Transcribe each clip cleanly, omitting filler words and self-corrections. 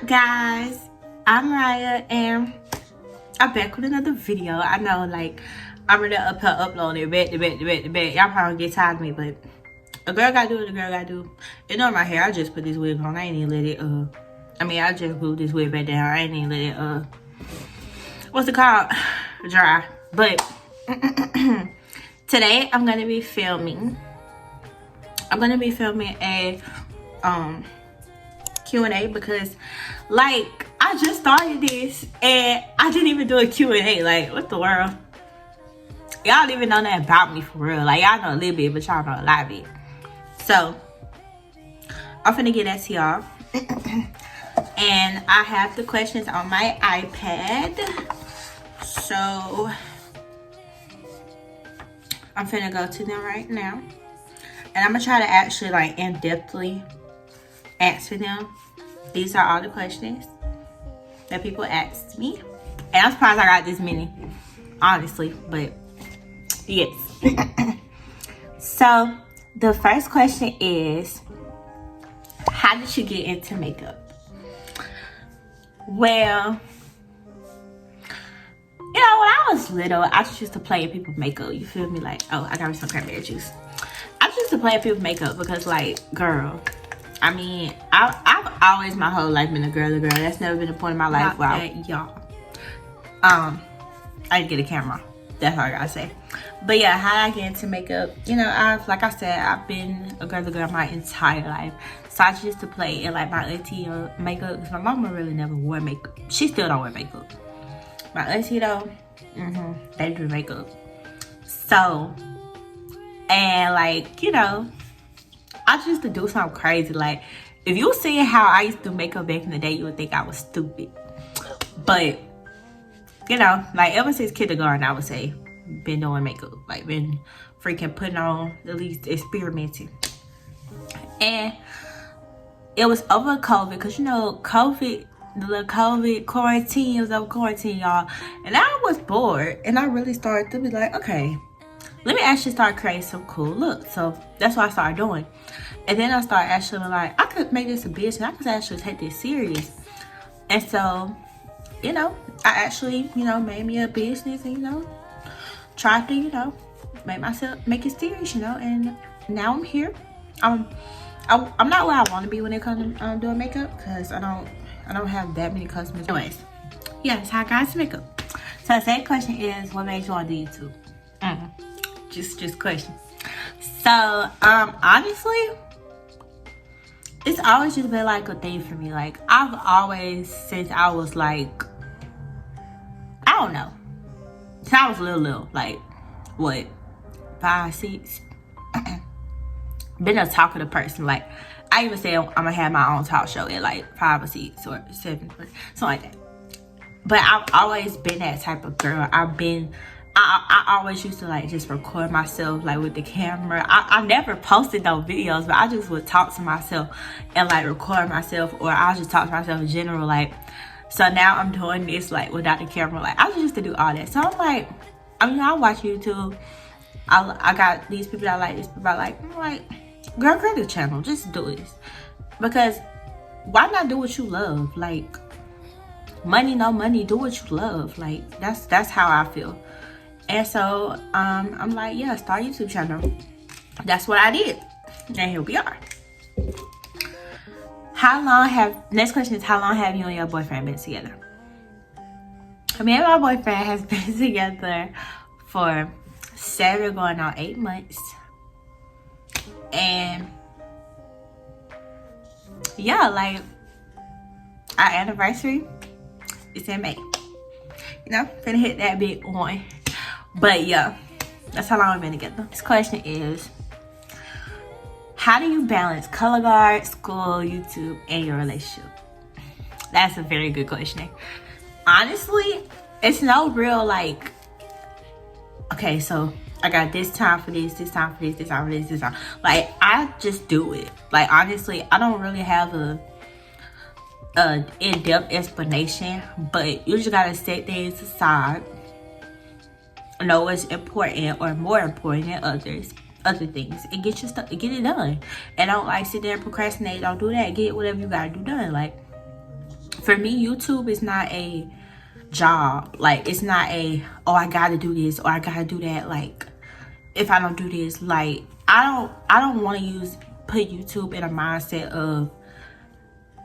Guys, I'm Raya and I'm back with another video. I know, like, I'm gonna upload it back to back. Y'all probably get tired of me, but a girl gotta do what a girl gotta do. You know, my hair, I just put this wig on. I ain't even let it I just glued this wig back down. I ain't even let it what's it called, dry. But today I'm gonna be filming a Q&A because, like, I just started this and I didn't even do a Q&A. Like, what the world? Y'all don't even know that about me for real. Like, y'all know a little bit, but y'all know a lot of it. So I'm finna get that to y'all. And I have the questions on my iPad, so I'm finna go to them right now, and I'm gonna try to actually, like, in-depthly answer them. These are all the questions that people asked me, and I'm surprised I got this many, honestly, but yes. So the first question is, how did you get into makeup? Well, you know, when I was little, I just used to play in people's makeup. You feel me? Like, oh, I got me some cranberry juice. I just used to play in people's makeup because, like, girl, I mean, I've always my whole life been a girl. That's never been a point in my life where y'all. I didn't get a camera. That's all I gotta say. But yeah, how I get into makeup, you know, like I said, I've been a girl my entire life. So I just used to play in, like, my auntie makeup, because my mama really never wore makeup. She still don't wear makeup. My auntie though, they do makeup. So, and, like, you know, I just used to do something crazy. Like, if you see how I used to do makeup back in the day, you would think I was stupid. But, you know, like, ever since kindergarten, I would say, been doing makeup. Like, been freaking putting on, at least experimenting. And it was over COVID, because, you know, the little COVID quarantine, it was over quarantine, y'all. And I was bored, and I really started to be like, okay, let me actually start creating some cool looks. So that's what I started doing. And then I started actually, like, I could make this a business. I could actually take this serious. And so, you know, I actually, you know, made me a business and, you know, tried to, you know, make it serious, you know. And now I'm here. I'm not where I want to be when it comes to doing makeup, because I don't have that many customers. Anyways, yeah, that's how I got into makeup. So the second question is, what made you want to do YouTube? Just question. So honestly, it's always just been, like, a thing for me. Like, I've always, since I was, like, I don't know, since I was little, like, what, 5, 6, been a talkative person. Like, I even said I'm gonna have my own talk show at, like, 5 or 6 or 7, or something like that. But I've always been that type of girl. I always used to, like, just record myself, like, with the camera. I never posted no videos, but I just would talk to myself and, like, record myself, or I'll just talk to myself in general. Like, so now I'm doing this, like, without the camera. Like, I just used to do all that. So I'm like, I mean, I watch YouTube. I got these people that I like, these people I like. I'm like, girl, create a channel. Just do this. Because why not do what you love? Like, money, no money, do what you love. Like, that's how I feel. And so I'm like, yeah, start a YouTube channel. That's what I did, and here we are. Next question is, how long have you and your boyfriend been together? Me and my boyfriend has been together for 7 going on 8 months. And yeah, like, our anniversary is in May. You know, finna hit that big one. But yeah, that's how long we've been together. This question is, how do you balance color guard, school, YouTube, and your relationship? That's a very good question. Honestly, it's no real, like, okay, so I got this time for this time for this time for this time. Like, I just do it. Like, honestly, I don't really have a in-depth explanation, but you just gotta set things aside, know what's important or more important than other things, and get your stuff, get it done. And don't, like, sit there and procrastinate. Don't do that. Get whatever you gotta do done. Like, for me, YouTube is not a job. Like, it's not a, oh, I gotta do this or I gotta do that. Like, if I don't do this, like, I don't want to put YouTube in a mindset of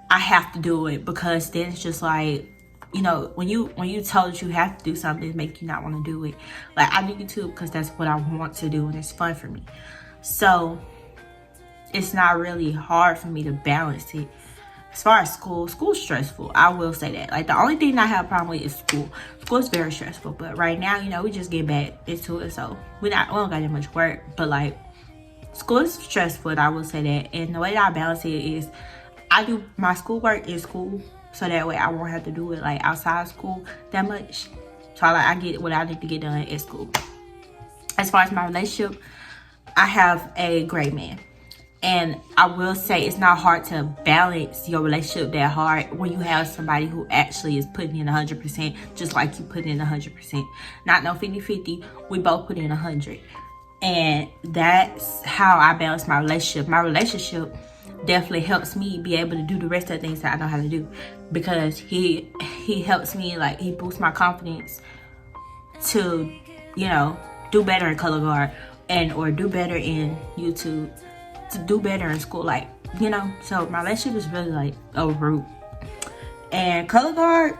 I have to do it, because then it's just like, you know, when you told you have to do something, it make you not want to do it. Like, I do YouTube because that's what I want to do and it's fun for me. So it's not really hard for me to balance it. As far as school's stressful. I will say that. Like, the only thing I have a problem with is school. School is very stressful. But right now, you know, we just get back into it. So we don't got that much work. But like, school is stressful, and I will say that. And the way that I balance it is I do my schoolwork in school, so that way I won't have to do it like outside of school that much. So I get what I need to get done at school. As far as my relationship, I have a great man. And I will say it's not hard to balance your relationship that hard when you have somebody who actually is putting in 100%, just like you put in 100%. Not no 50-50, we both put in 100. And that's how I balance my relationship. My relationship definitely helps me be able to do the rest of the things that I know how to do, because he helps me, like, he boosts my confidence to, you know, do better in color guard or do better in YouTube, to do better in school, like, you know. So my relationship is really like a root. And color guard,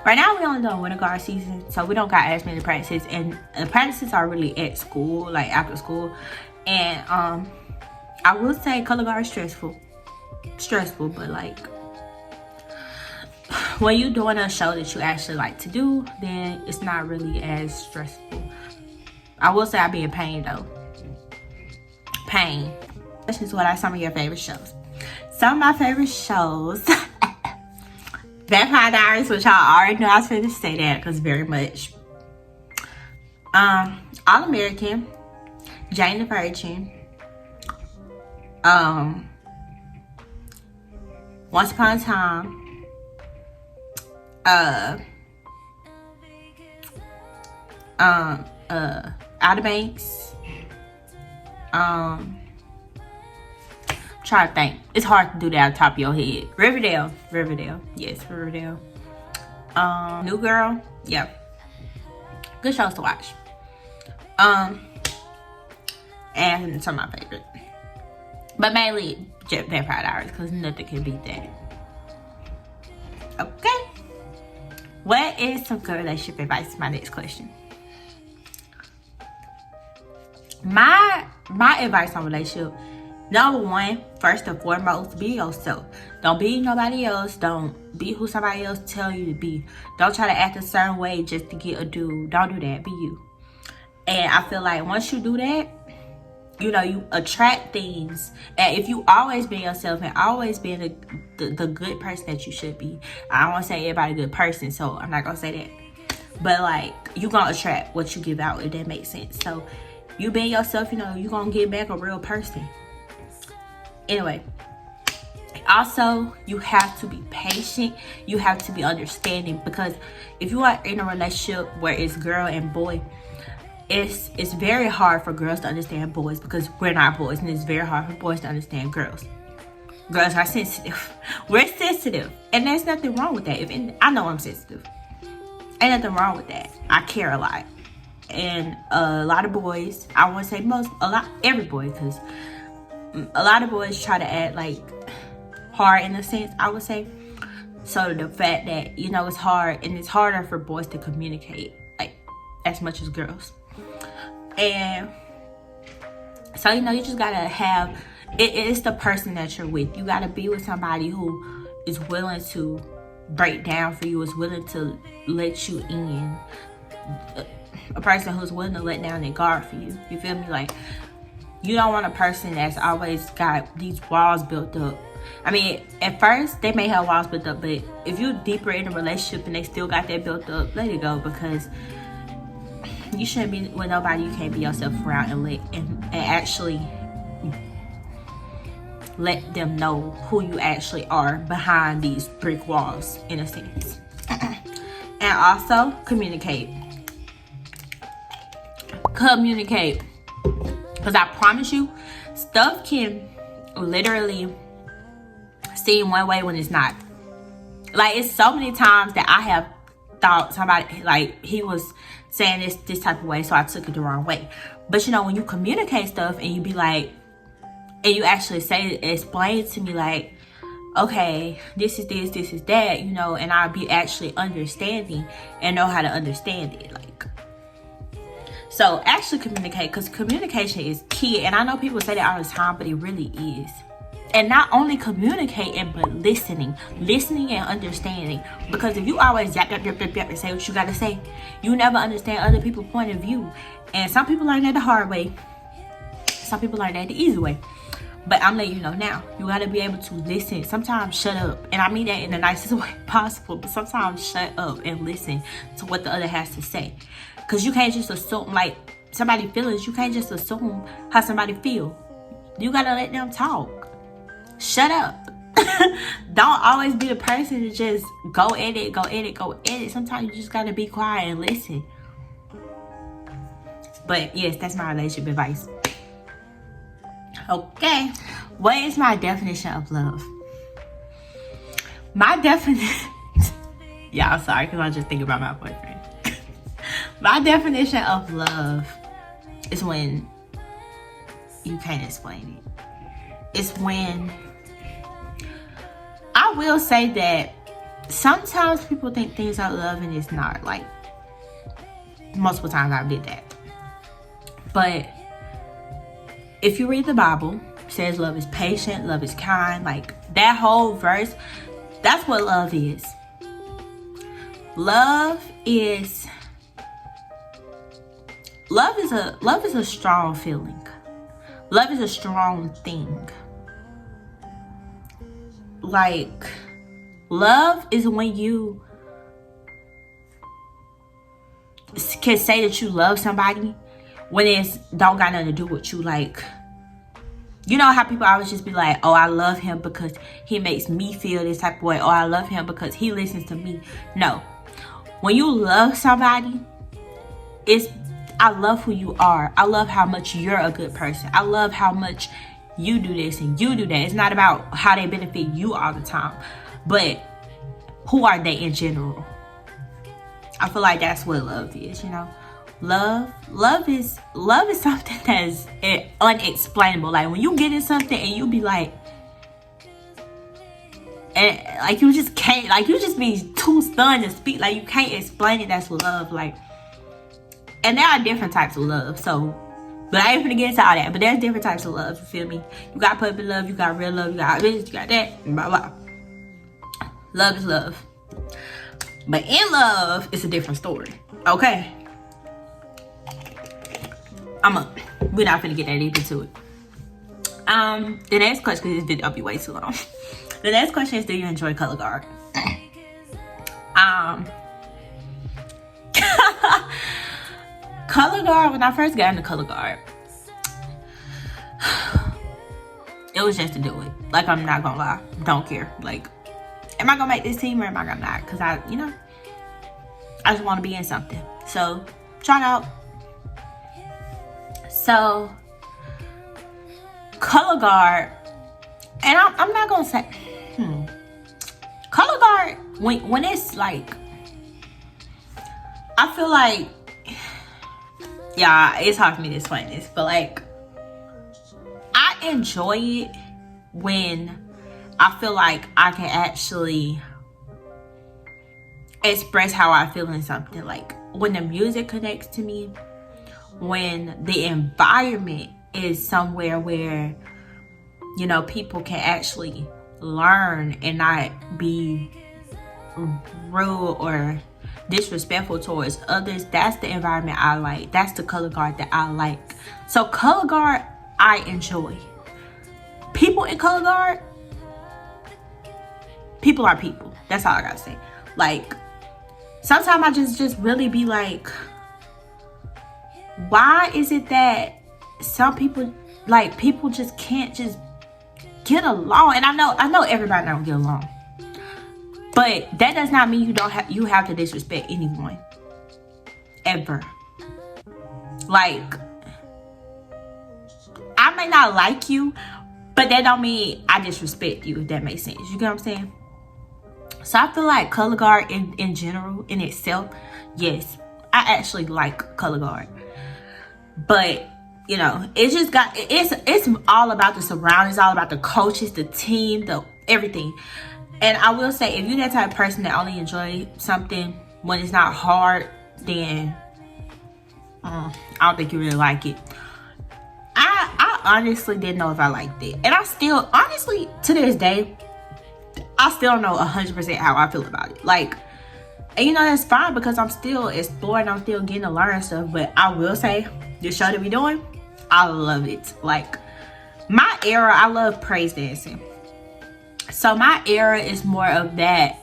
right now we only doing winter guard season, so we don't got as many practices, and the practices are really at school, like after school. And I will say color guard is stressful, but like, when you're doing a show that you actually like to do, then it's not really as stressful. I will say I be in pain though. Pain. This is what are some of your favorite shows. Some of my favorite shows, Vampire Diaries, which y'all already know I was going to say that because very much. All American, Jane the Virgin, Once Upon a Time, Outer Banks. Try to think. It's hard to do that on top of your head. Riverdale. Yes, Riverdale. New Girl. Yeah. Good shows to watch. And some of my favorite. But mainly Vampire Diaries, because nothing can beat that. Okay. What is some good relationship advice? My next question. My advice on relationship, number one, first and foremost, be yourself. Don't be nobody else. Don't be who somebody else tell you to be. Don't try to act a certain way just to get a dude. Don't do that. Be you. And I feel like once you do that, you know, you attract things. And if you always be yourself and always being the good person that you should be. I don't want to say everybody a good person, so I'm not going to say that. But like, you going to attract what you give out, if that makes sense. So you being yourself, you know, you're going to get back a real person. Anyway, also, you have to be patient. You have to be understanding, because if you are in a relationship where it's girl and boy, it's very hard for girls to understand boys, because we're not boys, and it's very hard for boys to understand girls. Girls are sensitive. We're sensitive, and there's nothing wrong with that. I know I'm sensitive. Ain't nothing wrong with that. I care a lot. And a lot of boys, I won't say every boy, because a lot of boys try to act like hard in a sense, I would say. So the fact that, you know, it's hard, and it's harder for boys to communicate like as much as girls. And so, you know, you just gotta have it's the person that you're with. You gotta be with somebody who is willing to break down for you, is willing to let you in. A person who's willing to let down their guard for you. You feel me? Like, you don't want a person that's always got these walls built up. I mean, at first they may have walls built up, but if you're deeper in a relationship and they still got that built up, let it go, because you shouldn't be with nobody you can't be yourself around and actually let them know who you actually are behind these brick walls, in a sense. And also communicate. Because I promise you, stuff can literally seem one way when it's not. Like, it's so many times that I have thought somebody, like, he was saying this type of way, so I took it the wrong way. But, you know, when you communicate stuff and you be like, and you actually explain to me, like, okay, this is this, this is that, you know, and I'll be actually understanding and know how to understand it. Like, so actually communicate, because communication is key. And I know people say that all the time, but it really is. And not only communicating, but listening and understanding. Because if you always yap and say what you gotta say, you never understand other people's point of view. And some people learn that the hard way. Some people learn that the easy way. But I'm letting you know now, you gotta be able to listen. Sometimes shut up. And I mean that in the nicest way possible. But sometimes shut up and listen to what the other has to say. Because you can't just assume, like, somebody's feelings, you can't just assume how somebody feel. You gotta let them talk. Shut up. Don't always be the person to just go edit. Sometimes you just gotta be quiet and listen. But yes, that's my relationship advice. Okay, what is my definition of love? My definition, yeah, I'm sorry, because I was just thinking about my boyfriend. My definition of love is when you can't explain it. It's when, I will say that sometimes people think things are love and it's not. Like, multiple times I did that. But if you read the Bible, it says love is patient, love is kind. Like, that whole verse, that's what love is. Love is a strong feeling. Love is a strong thing. Like, love is when you can say that you love somebody when it's don't got nothing to do with you. Like, you know how people always just be like, oh, I love him because he makes me feel this type of way, or I love him because he listens to me. No, when you love somebody, it's, I love who you are. I love how much you're a good person. I love how much you do this and you do that. It's not about how they benefit you all the time, but who are they in general. I feel like that's what love is, you know. Love is something that's unexplainable. Like, when you get in something and you be like, and like you just can't, like you just be too stunned to speak, like you can't explain it. That's love. Like, and there are different types of love. So, but I ain't gonna get into all that. But there's different types of love. You feel me? You got puppy love, you got real love, you got this, you got that, blah blah. Love is love. But in love, it's a different story. Okay. We're not gonna get that deep into it. The next question, because this video will be way too long. The next question is, do you enjoy color guard? Color guard, when I first got into color guard, it was just to do it. Like, I'm not gonna lie, don't care. Like, am I gonna make this team or am I gonna not? Because I just want to be in something. So, try it out. So, color guard, and I'm not gonna say, color guard, when it's like, I feel like, yeah, it's hard for me to explain this, but like, I enjoy it when I feel like I can actually express how I feel in something. Like, when the music connects to me, when the environment is somewhere where, you know, people can actually learn and not be rude or disrespectful towards others. That's the environment I like. That's the color guard that I like. So color guard, I enjoy. People in color guard, people are people. That's all I gotta say. Like, sometimes I just really be like, why is it that some people, like, people just can't just get along? And I know everybody don't get along, but that does not mean you have to disrespect anyone ever. Like, I may not like you, but that don't mean I disrespect you, if that makes sense. You get what I'm saying? So I feel like color guard in general, in itself, yes, I actually like color guard. But you know, it's all about the surroundings, all about the coaches, the team, the everything. And I will say, if you're that type of person that only enjoy something when it's not hard, then I don't think you really like it. I honestly didn't know if I liked it. And I still, honestly, to this day, I still don't know 100% how I feel about it. Like, and you know, that's fine because I'm still exploring, I'm still getting to learn stuff. But I will say, this show that we doing, I love it. Like, my era, I love praise dancing. So my era is more of that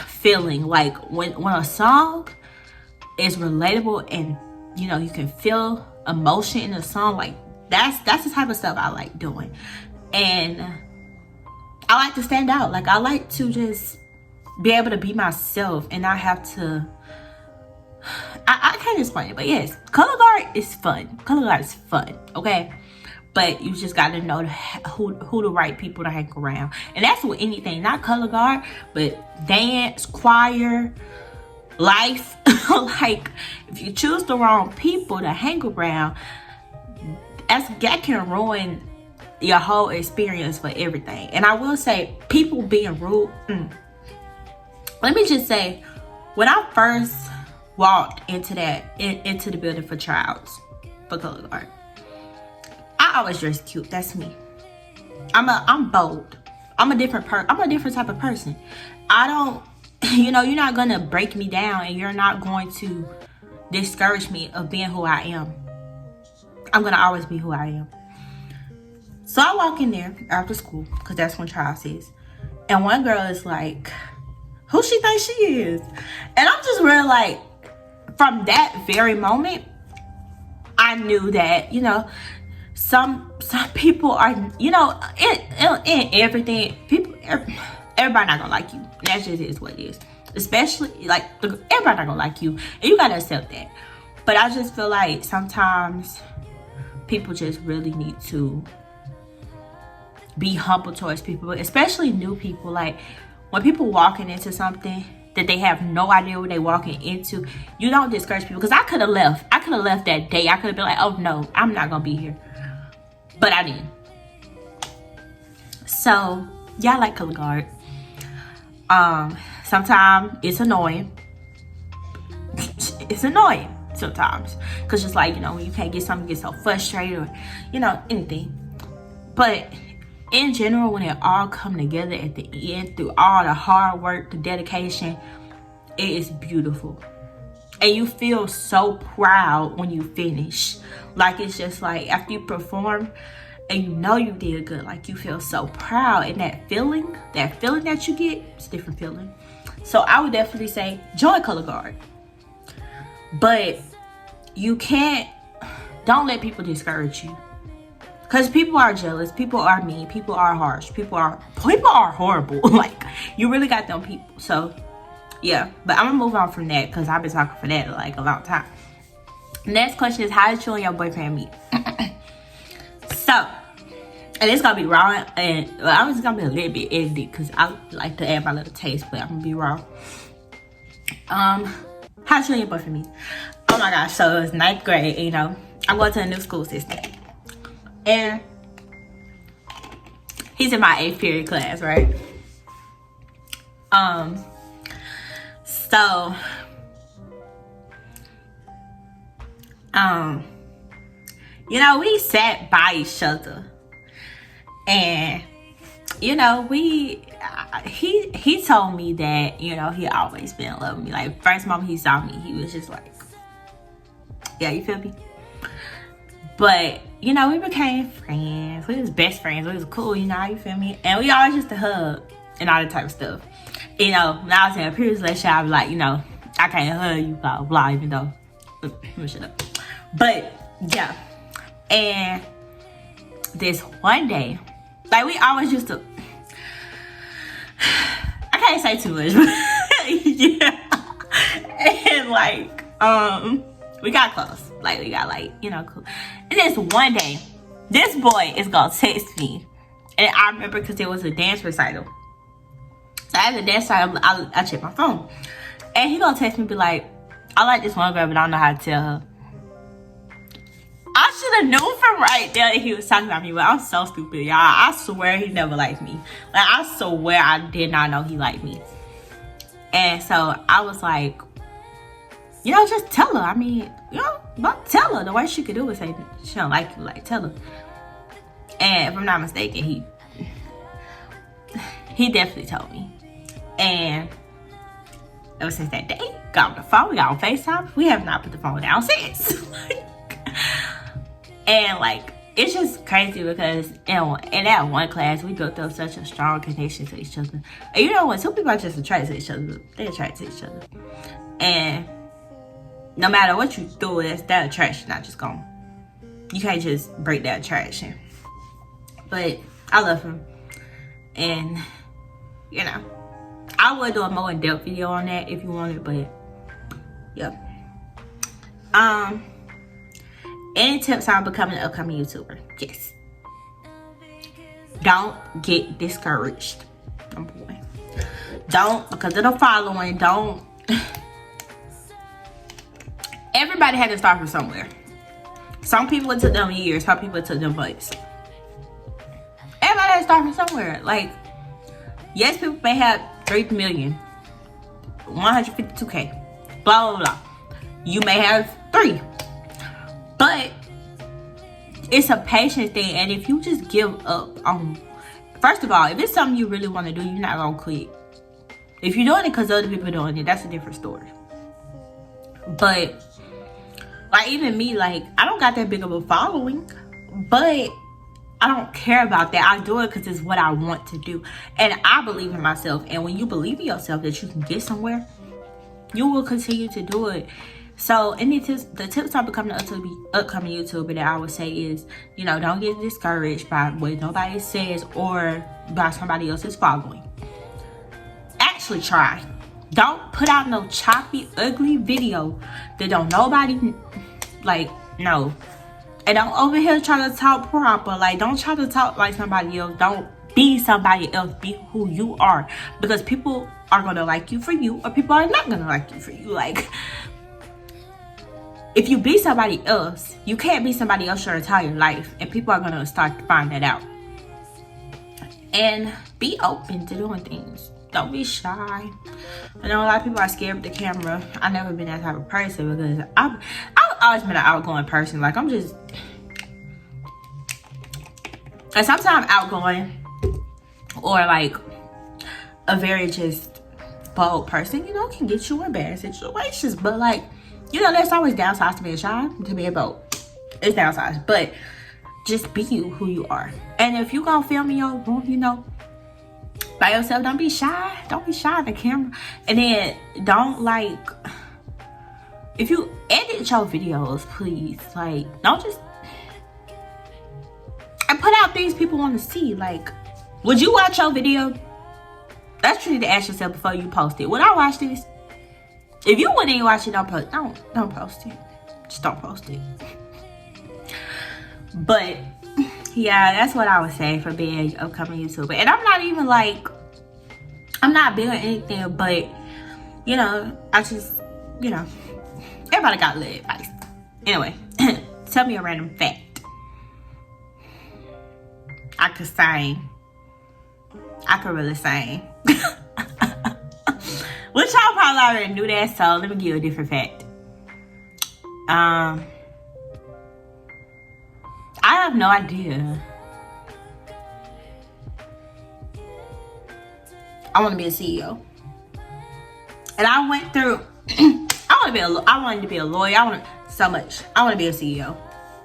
feeling. Like, when a song is relatable and, you know, you can feel emotion in the song, like, that's the type of stuff I like doing. And I like to stand out. Like, I like to just be able to be myself and not have to, I can't explain it, but yes, color guard is fun. Color guard is fun, okay? But you just got to know who the right people to hang around. And that's with anything, not color guard, but dance, choir, life. Like, if you choose the wrong people to hang around, that can ruin your whole experience for everything. And I will say, people being rude, let me just say, when I first walked into the building for tryouts for color guard, I always dress cute. That's me. I'm bold. I'm a different type of person. I don't, you know, you're not gonna break me down, and you're not going to discourage me of being who I am. I'm gonna always be who I am. So I walk in there after school, because that's when tryouts is, and one girl is like, who she thinks she is? And I'm just real like, from that very moment, I knew that, you know, some people are, you know, in everything, everybody not gonna like you. That just is what it is. Especially, like, everybody not gonna like you, and you gotta accept that. But I just feel like sometimes people just really need to be humble towards people, especially new people. Like, when people walking into something that they have no idea what they walking into, you don't discourage people. Because I could have left that day. I could have been like, oh no, I'm not gonna be here. But I didn't. So yeah, I like color guard. Sometimes it's annoying. It's annoying sometimes, because it's like, you know, when you can't get something, you get so frustrated, or, you know, anything. But in general, when it all come together at the end, through all the hard work, the dedication, it is beautiful. And you feel so proud when you finish. Like, it's just like, after you perform and you know you did good, like, you feel so proud. And that feeling that you get, it's a different feeling. So I would definitely say, join color guard. But you don't let people discourage you. Because people are jealous, people are mean, people are harsh, people are horrible. Like, you really got them people. So yeah, but I'm gonna move on from that, because I've been talking for that like a long time. Next question is, how did you and your boyfriend meet? So, and it's gonna be raw, and I'm just gonna be a little bit edited, because I like to add my little taste, but I'm gonna be raw. How did you and your boyfriend meet? Oh my gosh, so it's 9th grade, you know, I'm going to a new school system. And he's in my 8th period class, right? So, you know, we sat by each other, and, you know, he told me that, you know, he always been in love with me. Like, first moment he saw me, he was just like, yeah, you feel me? But, you know, we became friends. We was best friends. We was cool, you know, you feel me? And we always used to hug and all that type of stuff. You know, when I was in a previous relationship, I was like, you know, I can't hug you, blah, blah, even though, let me shut up. But, yeah. And this one day, like, we always used to, I can't say too much, but yeah. And, like, we got close. Like, we got, like, you know, cool. And this one day, this boy is gonna text me. And I remember because it was a dance recital. So after that, so I check my phone. And he gonna text me, be like, I like this one girl, but I don't know how to tell her. I should have known from right there that he was talking about me, but I'm so stupid, y'all. I swear he never liked me. Like, I swear I did not know he liked me. And so I was like, you know, just tell her. I mean, you know, don't tell her. The worst she could do is say she don't like you. Like, tell her. And if I'm not mistaken, he definitely told me. And ever since that day, got on the phone, we got on FaceTime. We have not put the phone down since. And like, it's just crazy because in that one class, we built up such a strong connection to each other. And you know, when two people are just attracted to each other, they attract to each other. And no matter what you do, that attraction not just gone. You can't just break that attraction. But I love him. And, you know, I would do a more in-depth video on that if you wanted, but yeah. Any tips on becoming an upcoming YouTuber? Yes. Don't get discouraged. Number one. Don't, because of the following, don't. Everybody had to start from somewhere. Some people it took them years, some people it took them months. Everybody had to start from somewhere. Like, yes, people may have 3 million, 152K, blah, blah, blah. You may have 3. But it's a patience thing, and if you just give up on, first of all, if it's something you really want to do, you're not gonna quit. If you're doing it because other people are doing it, that's a different story. But like, even me, like, I don't got that big of a following, but I don't care about that. I do it because it's what I want to do, and I believe in myself. And when you believe in yourself that you can get somewhere, you will continue to do it. So the tips on becoming an upcoming YouTuber that I would say is, you know, don't get discouraged by what nobody says or by somebody else's following. Actually try. Don't put out no choppy, ugly video that don't nobody, like, no. And don't over here try to talk proper. Like, don't try to talk like somebody else. Don't be somebody else. Be who you are. Because people are going to like you for you, or people are not going to like you for you. Like, if you be somebody else, you can't be somebody else your entire life, and people are gonna start to find that out. And be open to doing things. Don't be shy. I know a lot of people are scared of the camera. I've never been that type of person because I've always been an outgoing person. Like, I'm just, and sometimes outgoing or like a very just bold person, you know, can get you in bad situations. But like, you know, there's always downsides to being shy, to being bold. It's downsides, but just be you, who you are. And if you gonna film in your room, you know, by yourself, don't be shy. Don't be shy on the camera. And then don't, like, if you edit your videos, please, like, don't just, and put out things people want to see. Like, would you watch your video? That's what you need to ask yourself before you post it. Would I watch this? If you wouldn't even watch it, don't post it. Just don't post it. But yeah, that's what I would say for being an upcoming YouTuber. And I'm not even like, I'm not big on anything, but you know, I just, you know, everybody got little advice. Anyway, tell me a random fact. I could sing. I could really sing. Which y'all probably already knew that, so let me give you a different fact. I have no idea. I want to be a CEO. And I went through, I wanted to be a lawyer. I want to be a CEO.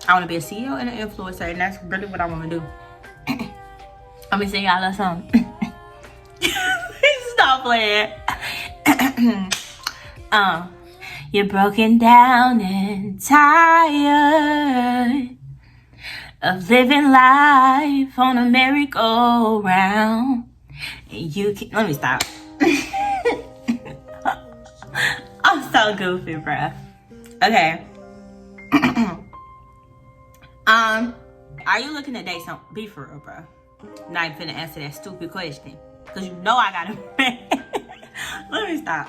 I want to be a CEO and an influencer, and that's really what I want to do. Let me sing y'all a song. Stop playing. You're broken down and tired of living life on a merry-go-round. And you can, let me stop. I'm so goofy, bruh. Okay. Are you looking to date some? Be for real, bro. Not even finna answer that stupid question. Because you know I got a man. Let me stop.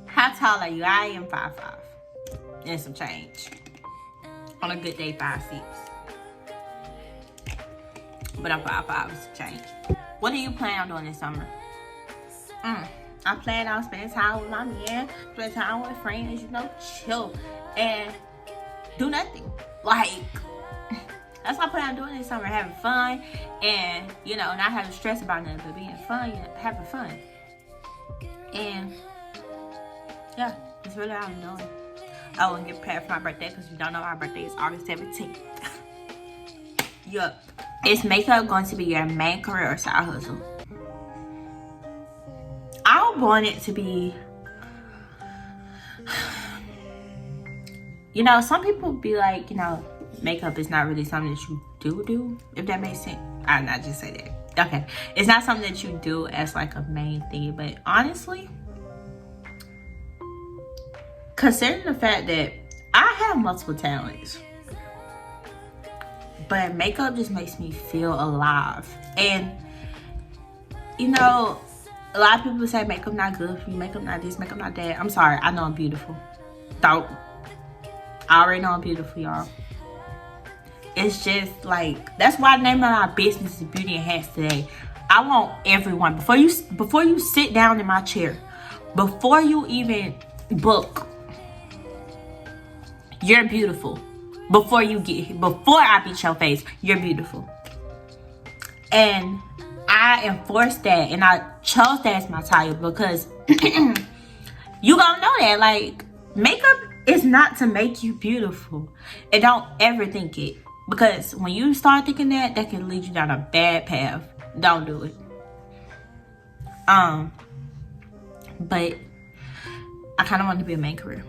How tall are you? I am 5'5". And some change. On a good day, 5'6". But I'm 5'5" and some change. What do you plan on doing this summer? I plan on spending time with my man, spend time with friends, you know, chill and do nothing. Like, that's what I plan on doing this summer, having fun and, you know, not having stress about nothing, but being fun, you know, having fun. And, yeah, that's really all I'm doing. I want to get prepared for my birthday because you don't know my birthday is August 17th. Yup. Is makeup going to be your main career or side hustle? I want it to be, you know, some people be like, you know, makeup is not really something that you do, if that makes sense. I'll not just say that. Okay. It's not something that you do as like a main thing, but honestly, considering the fact that I have multiple talents, but makeup just makes me feel alive. And, you know, a lot of people say makeup not good for you, makeup not this, makeup not that. I'm sorry, I know I'm beautiful. Don't. I already know I'm beautiful, y'all. It's just like, that's why the name of our business is Beauty Enhanced Today. I want everyone, before you sit down in my chair, before you even book, you're beautiful. Before I beat your face, you're beautiful. And I enforced that, and I chose that as my title because you gonna know that, like, makeup is not to make you beautiful. And don't ever think it, because when you start thinking that can lead you down a bad path. Don't do it. But I kind of want to be a main career,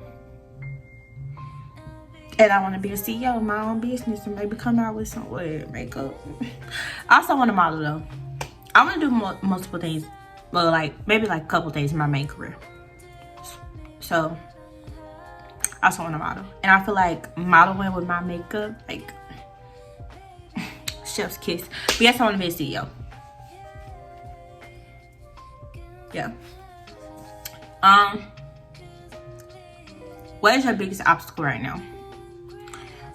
and I want to be a CEO of my own business and maybe come out with some makeup. I also want to model though. I want to do multiple things, well, like maybe like a couple things in my main career. So I also want to model, and I feel like modeling with my makeup, like, chef's kiss. But yes, I want to be a CEO. Yeah. What is your biggest obstacle right now?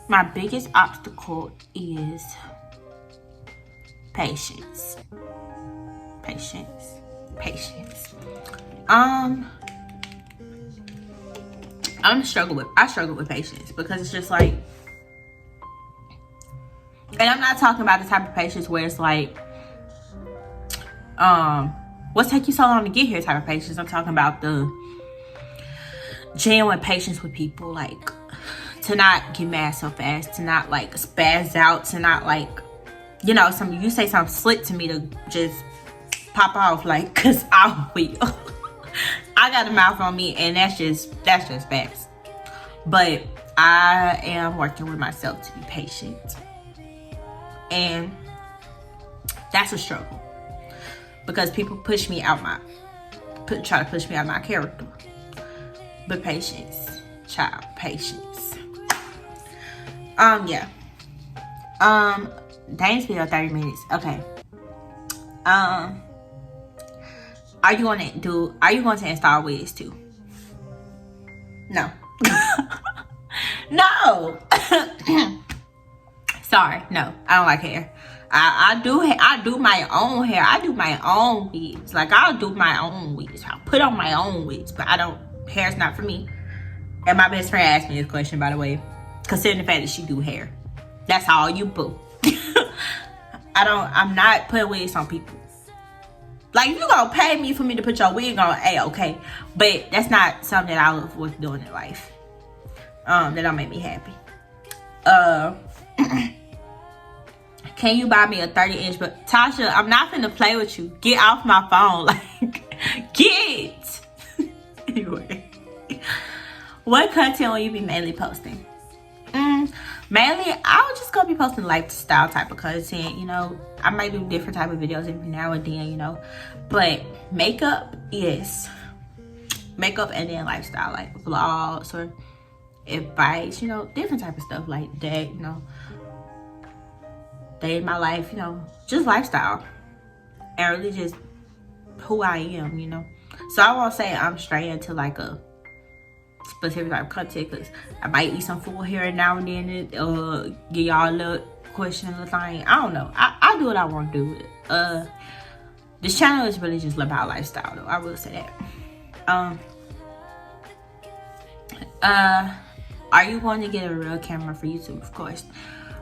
My biggest obstacle is patience. Patience. I struggle with patience, because it's just like, and I'm not talking about the type of patience where it's like, what's take you so long to get here type of patience. I'm talking about the genuine patience with people, like, to not get mad so fast, to not like spaz out, to not like, you know, you say something slick to me to just pop off, like, cause I will. I got a mouth on me, and that's just fast. But I am working with myself to be patient, and that's a struggle, because people try to push me out my character. But patience, child, patience. Yeah. Dang, this video 30 minutes. Okay. Are you going to install wigs too? No. No. Sorry, no. I don't like hair. I do my own hair. I do my own wigs. Like, I'll do my own wigs. I'll put on my own wigs, but hair's not for me. And my best friend asked me this question, by the way, considering the fact that she do hair. That's all you boo. I'm not putting wigs on people. Like, if you gonna pay me for me to put your wig on, hey, okay. But that's not something that I look forward to doing in life. That don't make me happy. Can you buy me a 30-inch? But Tasha, I'm not finna play with you. Get off my phone. Like, get. Anyway. What content will you be mainly posting? Mainly, I would just go be posting lifestyle type of content, you know. I might do different type of videos every now and then, you know. But makeup, yes. Makeup and then lifestyle, like vlogs or advice, you know, different type of stuff like that, you know. Day in my life, you know, just lifestyle. and really just who I am, you know. So I won't say I'm straight into like a specific type of content, because I might eat some food here and now and then, give y'all a little question, a little thing. I don't know. I do what I want to do. This channel is really just about lifestyle, though. I will say that. Are you going to get a real camera for YouTube? Of course.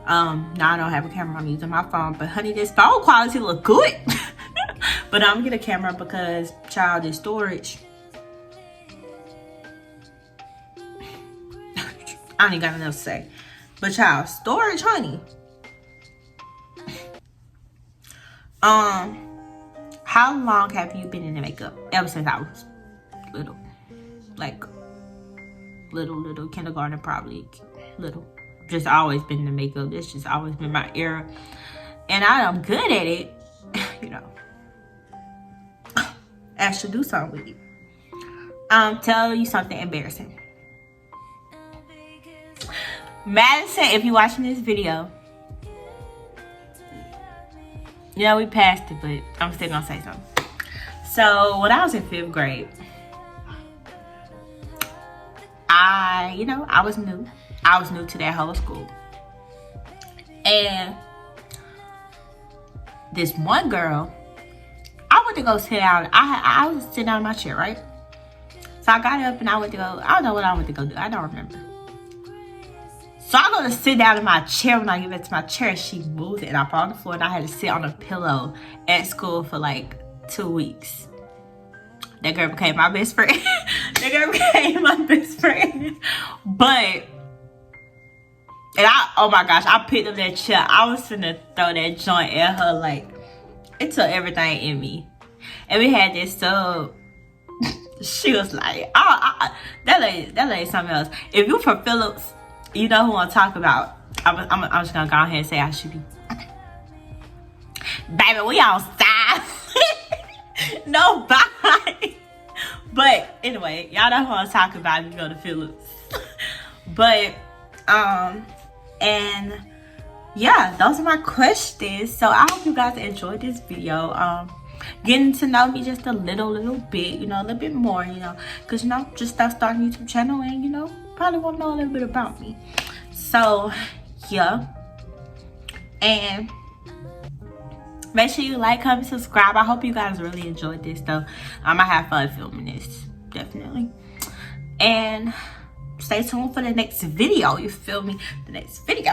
Now I don't have a camera. I'm using my phone, but honey, this phone quality look good. But I'm gonna get a camera because, child, is storage. I ain't got enough to say. But child, storage, honey. How long have you been in the makeup? Ever since I was little. Like little kindergarten, probably little. Just always been in the makeup. It's just always been my era. And I'm good at it. You know. I should do something with it. Tell you something embarrassing. Madison, if you're watching this video, you know we passed it, but I'm still gonna say something. So when I was in 5th grade, I was new. I was new to that whole school. And this one girl, I went to go sit down. I was sitting down in my chair, right? So I got up and I went to go, I don't know what I went to go do. I don't remember. So I go to sit down in my chair. When I get back to my chair, she moved it and I fall on the floor and I had to sit on a pillow at school for like 2 weeks. That girl became my best friend. That girl became my best friend. But, oh my gosh, I picked up that chair. I was finna throw that joint at her. Like, it took everything in me. And we had this sub. She was like, that lady something else. If you from Phillips, you know who I'm talking about. I'm just gonna go ahead and say I should be. Baby, we outside. Nobody. But anyway, y'all know who I'm talking about if you go to Phillips. But and yeah, those are my questions. So I hope you guys enjoyed this video. Getting to know me just a little bit, a little bit more, because just starting a YouTube channel and probably want to know a little bit about me. So yeah, and make sure you like, comment, subscribe. I hope you guys really enjoyed this though. I have fun filming this, definitely. And stay tuned for the next video. You feel me? The next video.